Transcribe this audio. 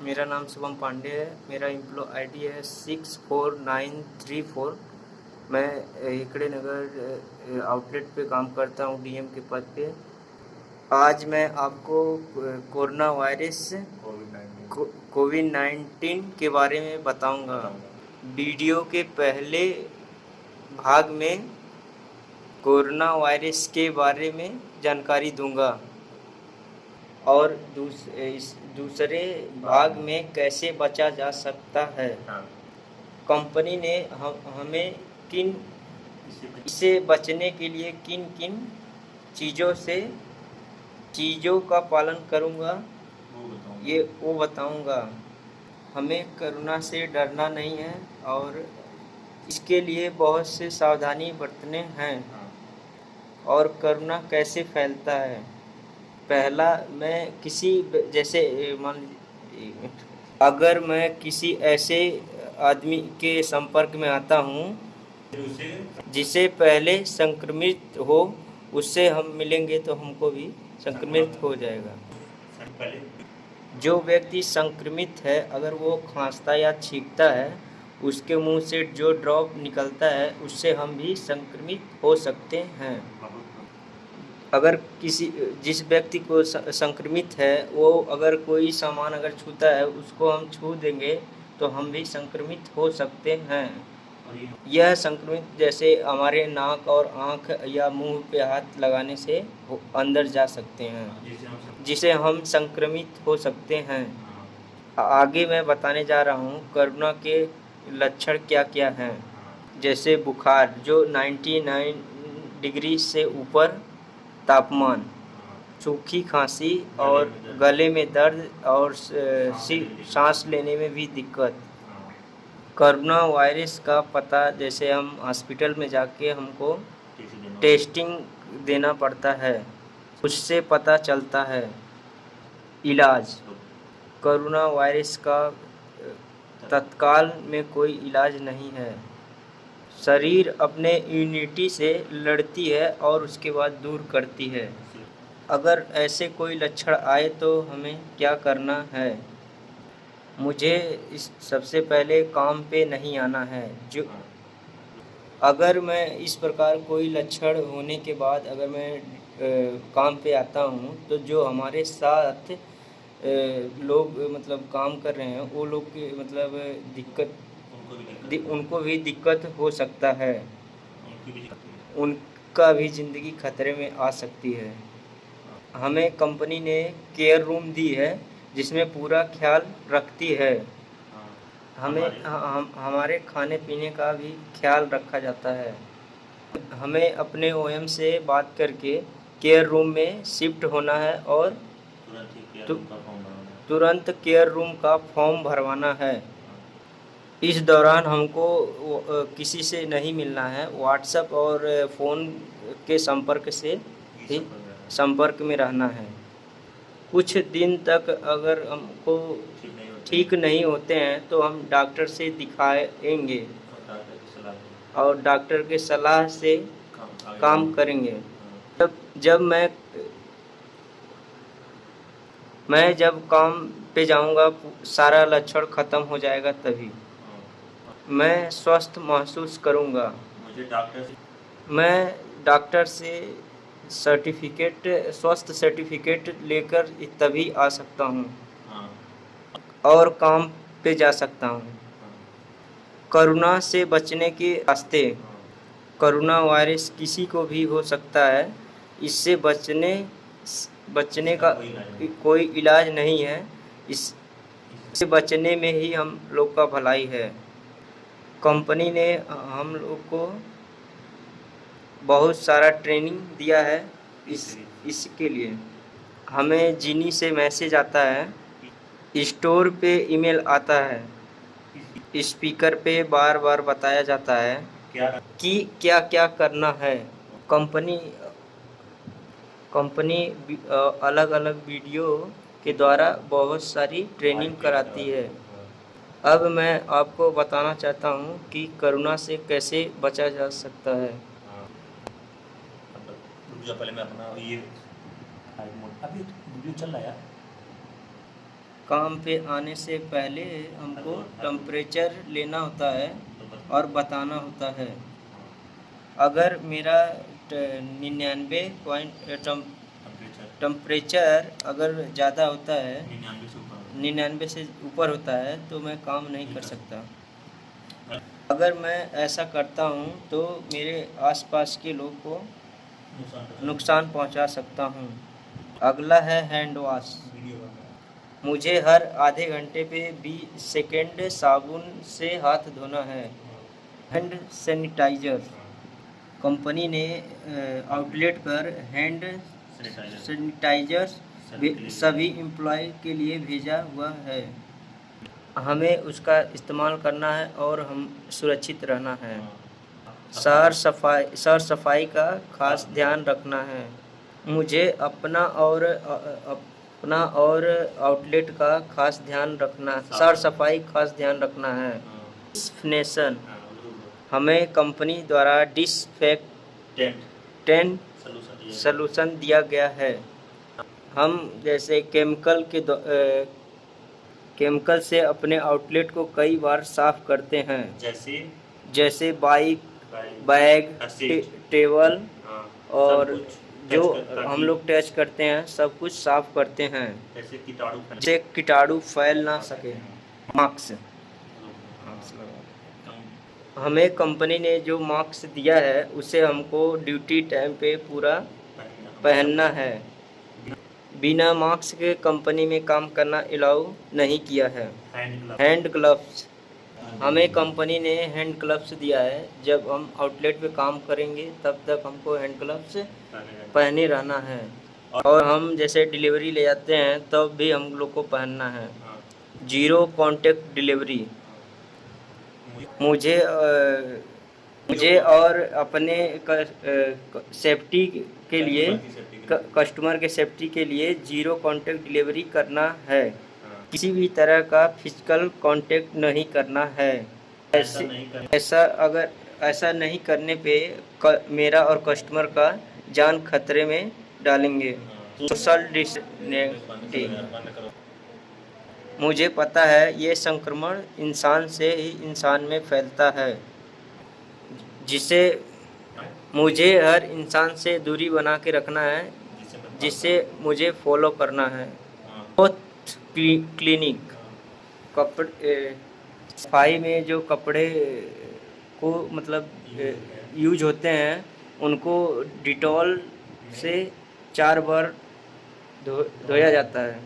मेरा नाम शुभम पांडे है। मेरा एम्प्लॉय आईडी है 64934। मैं हेकड़े नगर आउटलेट पे काम करता हूँ, डीएम के पद पे। आज मैं आपको कोरोना वायरस कोविड-19 के बारे में बताऊंगा। वीडियो के पहले भाग में कोरोना वायरस के बारे में जानकारी दूंगा और दूसरे भाग में कैसे बचा जा सकता है। कंपनी ने हमें इससे बचने के लिए किन किन चीज़ों का पालन करूँगा वो बताऊँगा। हमें कोरोना से डरना नहीं है और इसके लिए बहुत से सावधानी बरतने हैं। और कोरोना कैसे फैलता है। पहला, मैं किसी जैसे अगर मैं किसी ऐसे आदमी के संपर्क में आता हूँ जिसे पहले संक्रमित हो, उससे हम मिलेंगे तो हमको भी संक्रमित हो जाएगा। जो व्यक्ति संक्रमित है, अगर वो खांसता या छींकता है, उसके मुंह से जो ड्रॉप निकलता है उससे हम भी संक्रमित हो सकते हैं। अगर जिस व्यक्ति को संक्रमित है, वो अगर कोई सामान अगर छूता है, उसको हम छू देंगे तो हम भी संक्रमित हो सकते हैं। यह संक्रमित जैसे हमारे नाक और आँख या मुंह पे हाथ लगाने से अंदर जा सकते हैं, जिसे हम संक्रमित हो सकते हैं। आगे मैं बताने जा रहा हूँ कोरोना के लक्षण क्या क्या हैं। जैसे बुखार, जो 99 डिग्री से ऊपर तापमान, सूखी खांसी और गले में दर्द और सांस लेने में भी दिक्कत। कोरोना वायरस का पता जैसे हम हॉस्पिटल में जाके हमको टेस्टिंग देना पड़ता है, उससे पता चलता है। इलाज, कोरोना वायरस का तत्काल में कोई इलाज नहीं है। शरीर अपने इम्यूनिटी से लड़ती है और उसके बाद दूर करती है। अगर ऐसे कोई लक्षण आए तो हमें क्या करना है। मुझे सबसे पहले काम पे नहीं आना है। अगर मैं इस प्रकार कोई लक्षण होने के बाद अगर मैं काम पे आता हूँ, तो जो हमारे साथ लोग मतलब काम कर रहे हैं, वो लोग के मतलब उनको भी दिक्कत हो सकता है। उनका भी ज़िंदगी खतरे में आ सकती है। हमें कंपनी ने केयर रूम दी है जिसमें पूरा ख्याल रखती है। हमारे खाने पीने का भी ख्याल रखा जाता है। हमें अपने ओएम से बात करके केयर रूम में शिफ्ट होना है और तुरंत केयर रूम का फॉर्म भरवाना है। इस दौरान हमको किसी से नहीं मिलना है। व्हाट्सएप और फ़ोन के संपर्क में रहना है। कुछ दिन तक अगर हमको ठीक नहीं होते हैं तो हम डॉक्टर से दिखाएंगे और डॉक्टर के सलाह से काम करेंगे। जब मैं जब काम पे जाऊंगा, सारा लक्षण ख़त्म हो जाएगा, तभी मैं स्वस्थ महसूस करूंगा। मैं डॉक्टर से स्वास्थ्य सर्टिफिकेट लेकर तभी आ सकता हूं और काम पे जा सकता हूं। कोरोना से बचने के रास्ते। कोरोना वायरस किसी को भी हो सकता है। इससे बचने का कोई इलाज नहीं है। इससे बचने में ही हम लोग का भलाई है। कंपनी ने हम लोग को बहुत सारा ट्रेनिंग दिया है इसके लिए। हमें जिनी से मैसेज आता है, स्टोर पे ईमेल आता है, स्पीकर पे बार बार बताया जाता है कि क्या क्या करना है। कंपनी अलग अलग वीडियो के द्वारा बहुत सारी ट्रेनिंग कराती है। अब मैं आपको बताना चाहता हूँ कि कोरोना से कैसे बचा जा सकता है। पहले मैं अपना ये अभी वीडियो चल रहा है यार। काम पे आने से पहले हमको टेम्परेचर लेना होता है और बताना होता है। अगर मेरा 99 पॉइंट टेम्परेचर अगर ज़्यादा होता है, 99 से ऊपर होता है, तो मैं काम नहीं कर सकता। अगर मैं ऐसा करता हूँ तो मेरे आसपास के लोग को नुकसान पहुँचा सकता हूँ। अगला है हैंड वॉश। मुझे हर आधे घंटे पे 20 सेकेंड साबुन से हाथ धोना है। Hand sanitizer. कंपनी ने आउटलेट पर हैंड सैनिटाइज़र सभी एम्प्लॉय के लिए भेजा हुआ है। हमें उसका इस्तेमाल करना है और हम सुरक्षित रहना है। साफ सफाई का खास ध्यान रखना है। मुझे अपना और आउटलेट का खास ध्यान रखना, साफ सफाई खास ध्यान रखना है। डिसइंफेक्शन। हमें कंपनी द्वारा डिसइंफेक्टेंट सलूशन दिया गया है। हम जैसे केमिकल से अपने आउटलेट को कई बार साफ करते हैं, जैसे बाइक, बैग, टेबल और जो हम लोग टच करते हैं सब कुछ साफ करते हैं, जैसे कीटाणु फैल ना सके। मास्क। हमें कंपनी ने जो मास्क दिया है उसे हमको ड्यूटी टाइम पे पूरा पहनना है। बिना मास्क के कंपनी में काम करना अलाउ नहीं किया है। Hand gloves. हमें कंपनी ने हैंड ग्लव्स दिया है। जब हम आउटलेट पे काम करेंगे तब तक हमको हैंड ग्लव्स पहने रहना है। और हम जैसे डिलीवरी ले जाते हैं तब भी हम लोग को पहनना है। Zero contact delivery. मुझे और अपने सेफ्टी के लिए, कस्टमर के सेफ्टी के लिए जीरो कॉन्टैक्ट डिलीवरी करना है। किसी भी तरह का फिजिकल कांटेक्ट नहीं करना है। ऐसा नहीं करने पे मेरा और कस्टमर का जान खतरे में डालेंगे। Social distancing. मुझे पता है ये संक्रमण इंसान से ही इंसान में फैलता है, जिसे मुझे हर इंसान से दूरी बना के रखना है, जिसे मुझे फॉलो करना है। क्लिनिक। कपड़े सफाई में जो कपड़े को मतलब यूज होते हैं उनको डिटॉल से 4 बार धोया जाता है।